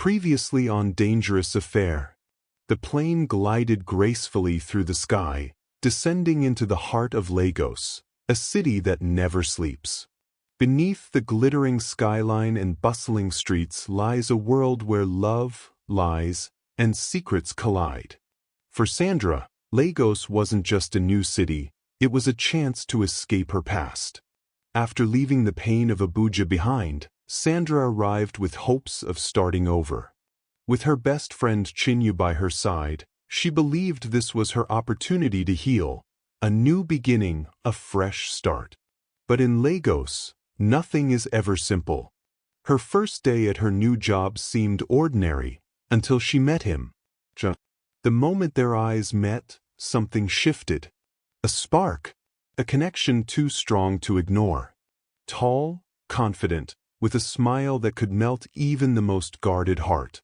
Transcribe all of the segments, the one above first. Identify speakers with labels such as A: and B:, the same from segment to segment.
A: Previously on Dangerous Affair. The plane glided gracefully through the sky, descending into the heart of Lagos, a city that never sleeps. Beneath the glittering skyline and bustling streets lies a world where love, lies, and secrets collide. For Sandra, Lagos wasn't just a new city, it was a chance to escape her past. After leaving the pain of Abuja behind, Sandra arrived with hopes of starting over. With her best friend Chinyu by her side, she believed this was her opportunity to heal, a new beginning, a fresh start. But in Lagos, nothing is ever simple. Her first day at her new job seemed ordinary, until she met him. The moment their eyes met, something shifted. A spark, a connection too strong to ignore. Tall, confident, with a smile that could melt even the most guarded heart.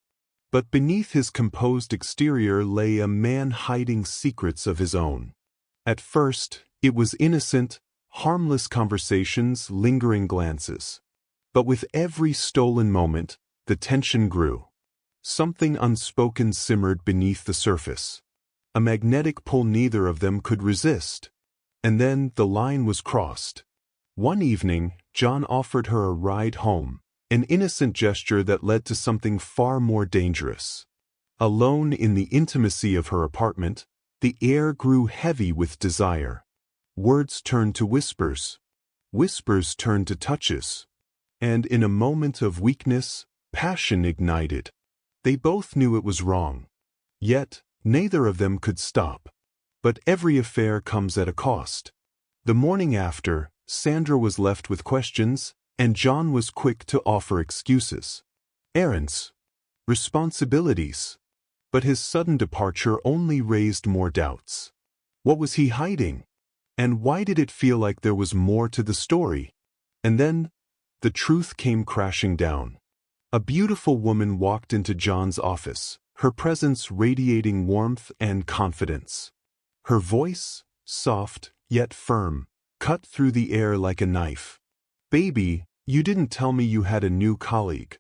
A: But beneath his composed exterior lay a man hiding secrets of his own. At first, it was innocent, harmless conversations, lingering glances. But with every stolen moment, the tension grew. Something unspoken simmered beneath the surface. A magnetic pull neither of them could resist. And then the line was crossed. One evening, John offered her a ride home, an innocent gesture that led to something far more dangerous. Alone in the intimacy of her apartment, the air grew heavy with desire. Words turned to whispers. Whispers turned to touches. And in a moment of weakness, passion ignited. They both knew it was wrong. Yet, neither of them could stop. But every affair comes at a cost. The morning after, Sandra was left with questions, and John was quick to offer excuses. Errands. Responsibilities. But his sudden departure only raised more doubts. What was he hiding? And why did it feel like there was more to the story? And then, the truth came crashing down. A beautiful woman walked into John's office, her presence radiating warmth and confidence. Her voice, soft, yet firm, cut through the air like a knife. "Baby, you didn't tell me you had a new colleague."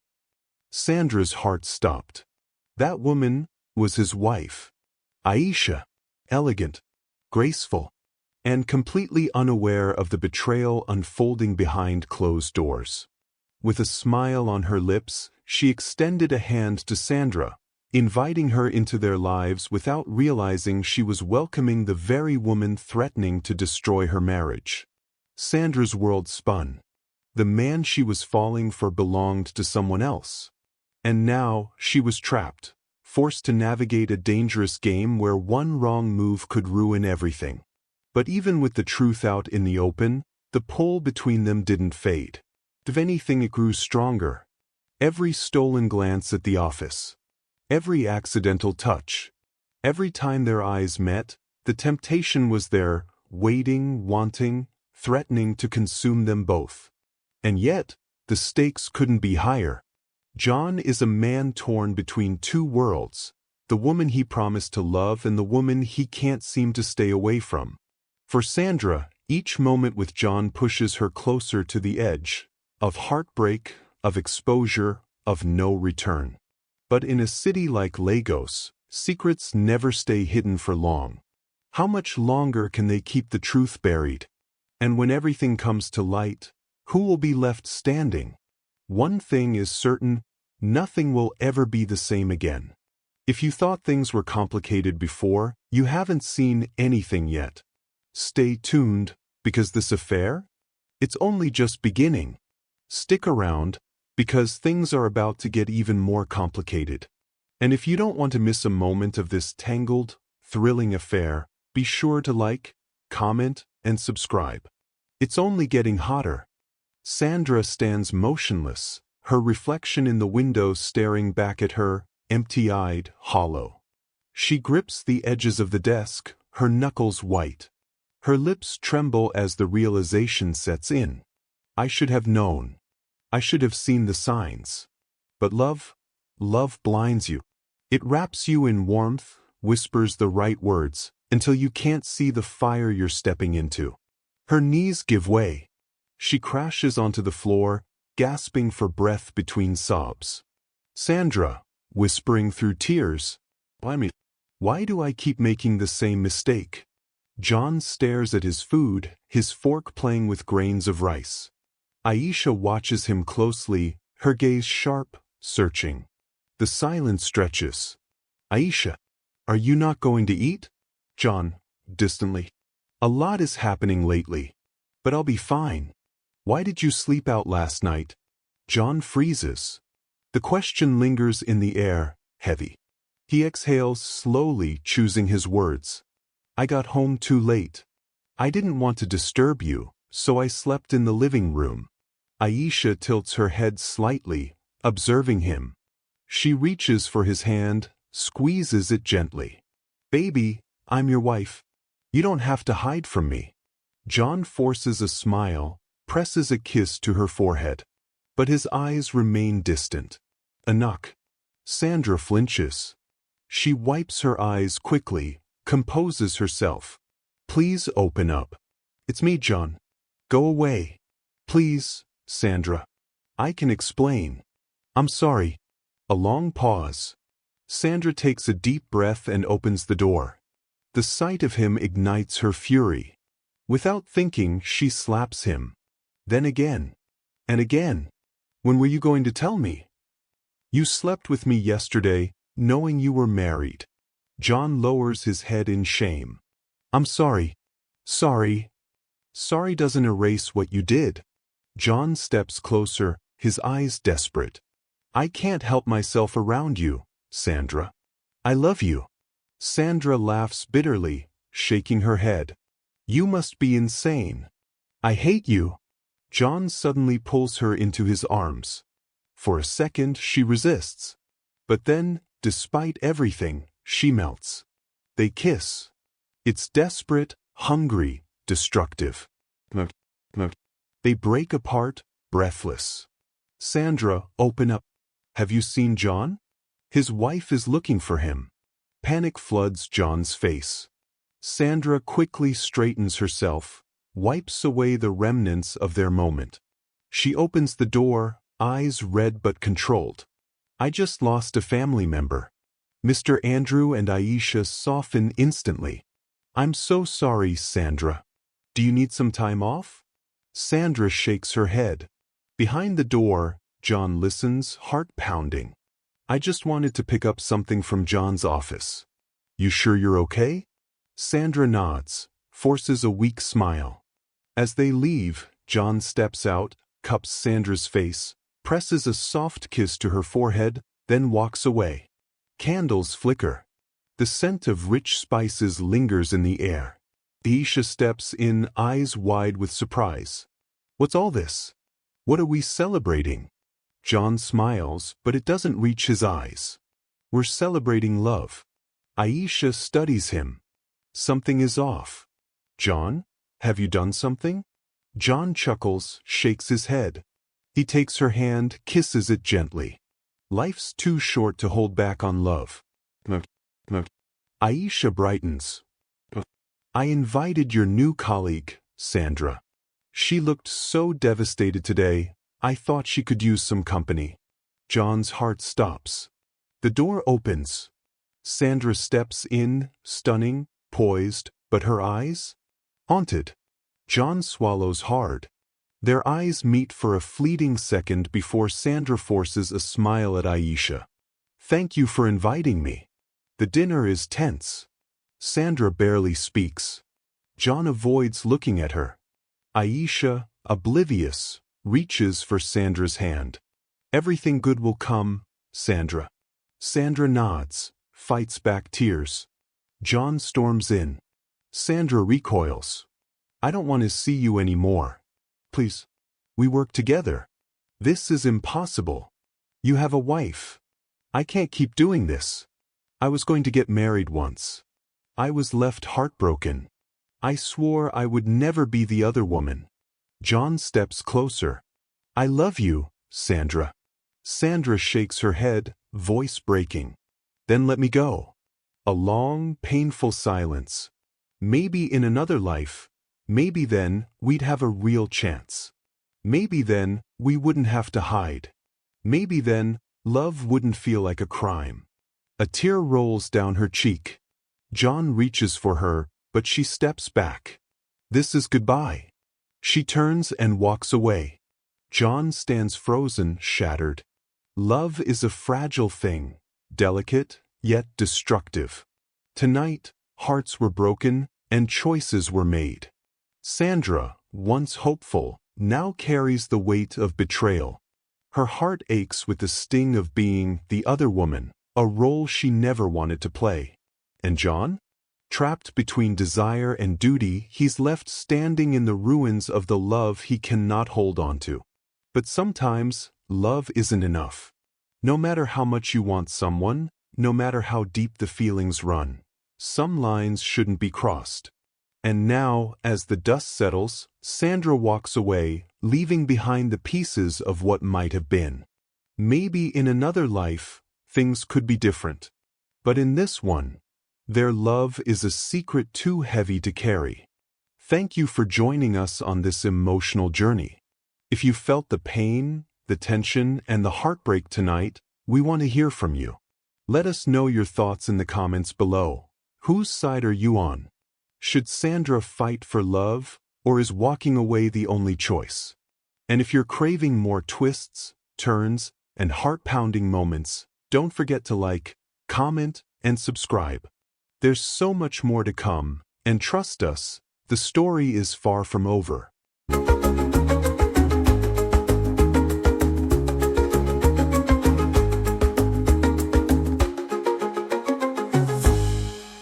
A: Sandra's heart stopped. That woman was his wife. Aisha, elegant, graceful, and completely unaware of the betrayal unfolding behind closed doors. With a smile on her lips, she extended a hand to Sandra, inviting her into their lives without realizing she was welcoming the very woman threatening to destroy her marriage. Sandra's world spun. The man she was falling for belonged to someone else. And now she was trapped, forced to navigate a dangerous game where one wrong move could ruin everything. But even with the truth out in the open, the pull between them didn't fade. If anything, it grew stronger. Every stolen glance at the office, every accidental touch, every time their eyes met, the temptation was there, waiting, wanting, threatening to consume them both. And yet, the stakes couldn't be higher. John is a man torn between two worlds, the woman he promised to love and the woman he can't seem to stay away from. For Sandra, each moment with John pushes her closer to the edge, of heartbreak, of exposure, of no return. But in a city like Lagos, secrets never stay hidden for long. How much longer can they keep the truth buried? And when everything comes to light, who will be left standing? One thing is certain, nothing will ever be the same again. If you thought things were complicated before, you haven't seen anything yet. Stay tuned, because this affair? It's only just beginning. Stick around, because things are about to get even more complicated. And if you don't want to miss a moment of this tangled, thrilling affair, be sure to like, comment, and subscribe. It's only getting hotter. Sandra stands motionless, her reflection in the window staring back at her, empty-eyed, hollow. She grips the edges of the desk, her knuckles white. Her lips tremble as the realization sets in. I should have known. I should have seen the signs. But love blinds you. It wraps you in warmth, whispers the right words, until you can't see the fire you're stepping into. Her knees give way. She crashes onto the floor, gasping for breath between sobs. Sandra, whispering through tears. Why do I keep making the same mistake? John stares at his food, his fork playing with grains of rice. Aisha watches him closely, her gaze sharp, searching. The silence stretches. Aisha, are you not going to eat? John, distantly. A lot is happening lately. But I'll be fine. Why did you sleep out last night? John freezes. The question lingers in the air, heavy. He exhales slowly, choosing his words. I got home too late. I didn't want to disturb you, so I slept in the living room. Aisha tilts her head slightly, observing him. She reaches for his hand, squeezes it gently. Baby, I'm your wife. You don't have to hide from me. John forces a smile, presses a kiss to her forehead. But his eyes remain distant. A knock. Sandra flinches. She wipes her eyes quickly, composes herself. Please open up. It's me, John. Go away. Please, Sandra. I can explain. I'm sorry. A long pause. Sandra takes a deep breath and opens the door. The sight of him ignites her fury. Without thinking, she slaps him. Then again. And again. When were you going to tell me? You slept with me yesterday, knowing you were married. John lowers his head in shame. I'm sorry. Sorry. Sorry doesn't erase what you did. John steps closer, his eyes desperate. I can't help myself around you, Sandra. I love you. Sandra laughs bitterly, shaking her head. You must be insane. I hate you. John suddenly pulls her into his arms. For a second, she resists. But then, despite everything, she melts. They kiss. It's desperate, hungry, destructive. They break apart, breathless. Sandra, open up. Have you seen John? His wife is looking for him. Panic floods John's face. Sandra quickly straightens herself, wipes away the remnants of their moment. She opens the door, eyes red but controlled. I just lost a family member. Mr. Andrew and Aisha soften instantly. I'm so sorry, Sandra. Do you need some time off? Sandra shakes her head. Behind the door, John listens, heart pounding. I just wanted to pick up something from John's office. You sure you're okay? Sandra nods, forces a weak smile. As they leave, John steps out, cups Sandra's face, presses a soft kiss to her forehead, then walks away. Candles flicker. The scent of rich spices lingers in the air. Aisha steps in, eyes wide with surprise. What's all this? What are we celebrating? John smiles, but it doesn't reach his eyes. We're celebrating love. Aisha studies him. Something is off. John, have you done something? John chuckles, shakes his head. He takes her hand, kisses it gently. Life's too short to hold back on love. Aisha brightens. I invited your new colleague, Sandra. She looked so devastated today, I thought she could use some company. John's heart stops. The door opens. Sandra steps in, stunning, poised, but her eyes? Haunted. John swallows hard. Their eyes meet for a fleeting second before Sandra forces a smile at Aisha. Thank you for inviting me. The dinner is tense. Sandra barely speaks. John avoids looking at her. Aisha, oblivious, reaches for Sandra's hand. Everything good will come, Sandra. Sandra nods, fights back tears. John storms in. Sandra recoils. I don't want to see you anymore. Please. We work together. This is impossible. You have a wife. I can't keep doing this. I was going to get married once. I was left heartbroken. I swore I would never be the other woman. John steps closer. I love you, Sandra. Sandra shakes her head, voice breaking. Then let me go. A long, painful silence. Maybe in another life, maybe then we'd have a real chance. Maybe then we wouldn't have to hide. Maybe then love wouldn't feel like a crime. A tear rolls down her cheek. John reaches for her, but she steps back. This is goodbye. She turns and walks away. John stands frozen, shattered. Love is a fragile thing, delicate, yet destructive. Tonight, hearts were broken, and choices were made. Sandra, once hopeful, now carries the weight of betrayal. Her heart aches with the sting of being the other woman, a role she never wanted to play. And John? Trapped between desire and duty, he's left standing in the ruins of the love he cannot hold on to. But sometimes, love isn't enough. No matter how much you want someone, no matter how deep the feelings run, some lines shouldn't be crossed. And now, as the dust settles, Sandra walks away, leaving behind the pieces of what might have been. Maybe in another life, things could be different. But in this one, their love is a secret too heavy to carry. Thank you for joining us on this emotional journey. If you felt the pain, the tension, and the heartbreak tonight, we want to hear from you. Let us know your thoughts in the comments below. Whose side are you on? Should Sandra fight for love, or is walking away the only choice? And if you're craving more twists, turns, and heart-pounding moments, don't forget to like, comment, and subscribe. There's so much more to come, and trust us, the story is far from over.